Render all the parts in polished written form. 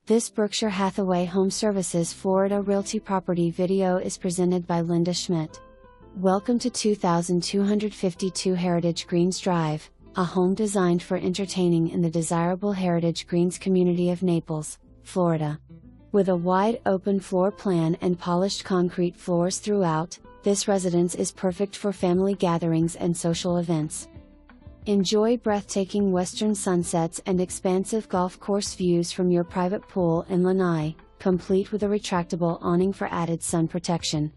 This Berkshire Hathaway HomeServices Florida Realty property video is presented by Linda Schmidt. Welcome to 2252 Heritage Greens Drive, a home designed for entertaining in the desirable Heritage Greens community of Naples, Florida. With a wide open floor plan and polished concrete floors throughout, this residence is perfect for family gatherings and social events. Enjoy breathtaking western sunsets and expansive golf course views from your private pool in Lanai, complete with a retractable awning for added sun protection.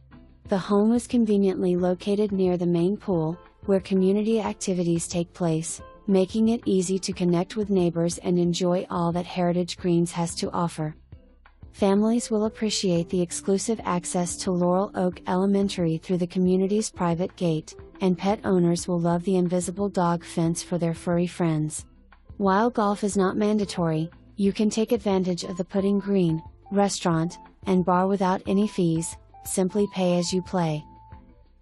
The home is conveniently located near the main pool, where community activities take place, making it easy to connect with neighbors and enjoy all that Heritage Greens has to offer. Families will appreciate the exclusive access to Laurel Oak Elementary through the community's private gate, and pet owners will love the invisible dog fence for their furry friends. While golf is not mandatory, you can take advantage of the putting green, restaurant, and bar without any fees, simply pay as you play.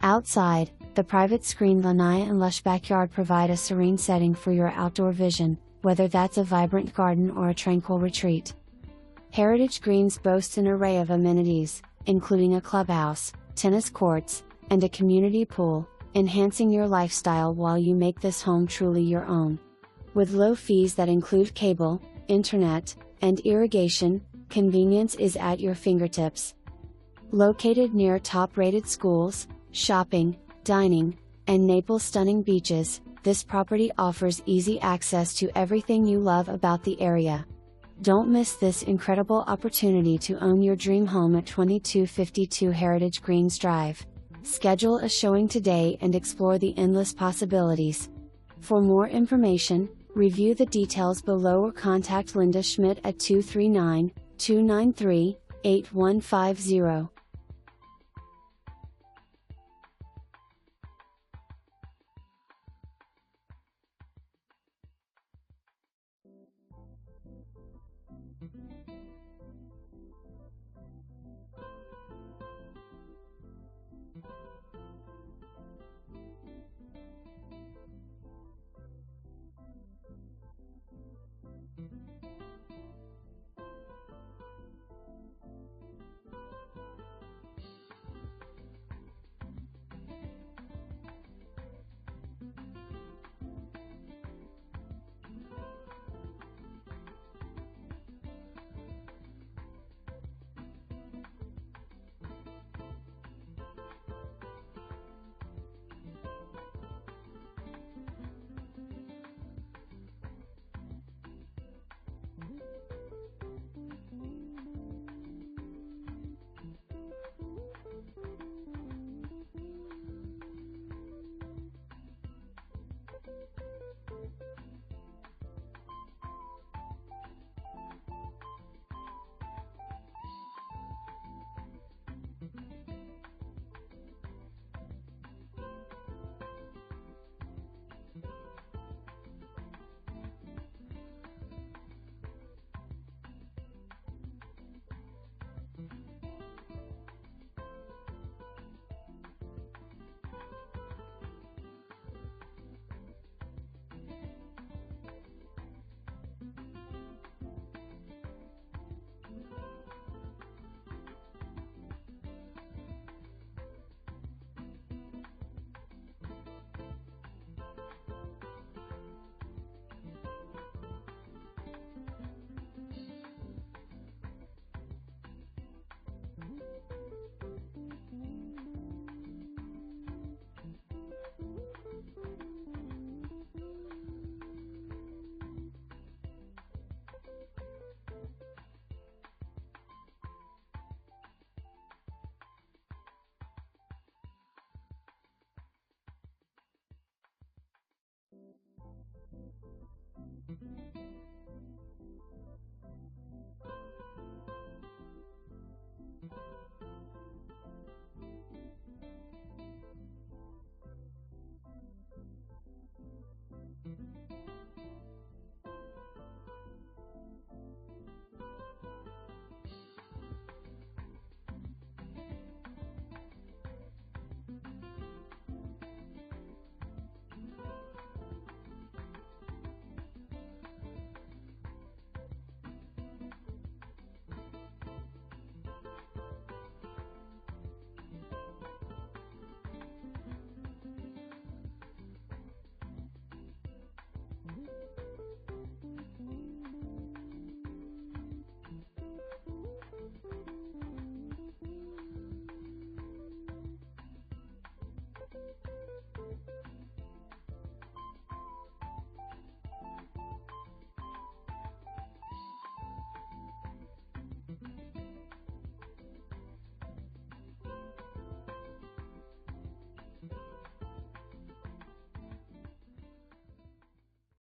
Outside, the private screened lanai and lush backyard provide a serene setting for your outdoor vision, whether that's a vibrant garden or a tranquil retreat. Heritage Greens boasts an array of amenities, including a clubhouse, tennis courts, and a community pool, enhancing your lifestyle while you make this home truly your own. With low fees that include cable, internet, and irrigation, convenience is at your fingertips. Located near top-rated schools, shopping, dining, and Naples' stunning beaches, this property offers easy access to everything you love about the area. Don't miss this incredible opportunity to own your dream home at 2252 Heritage Greens Drive. Schedule a showing today and explore the endless possibilities. For more information, review the details below or contact Linda Schmidt at 239-293-8150.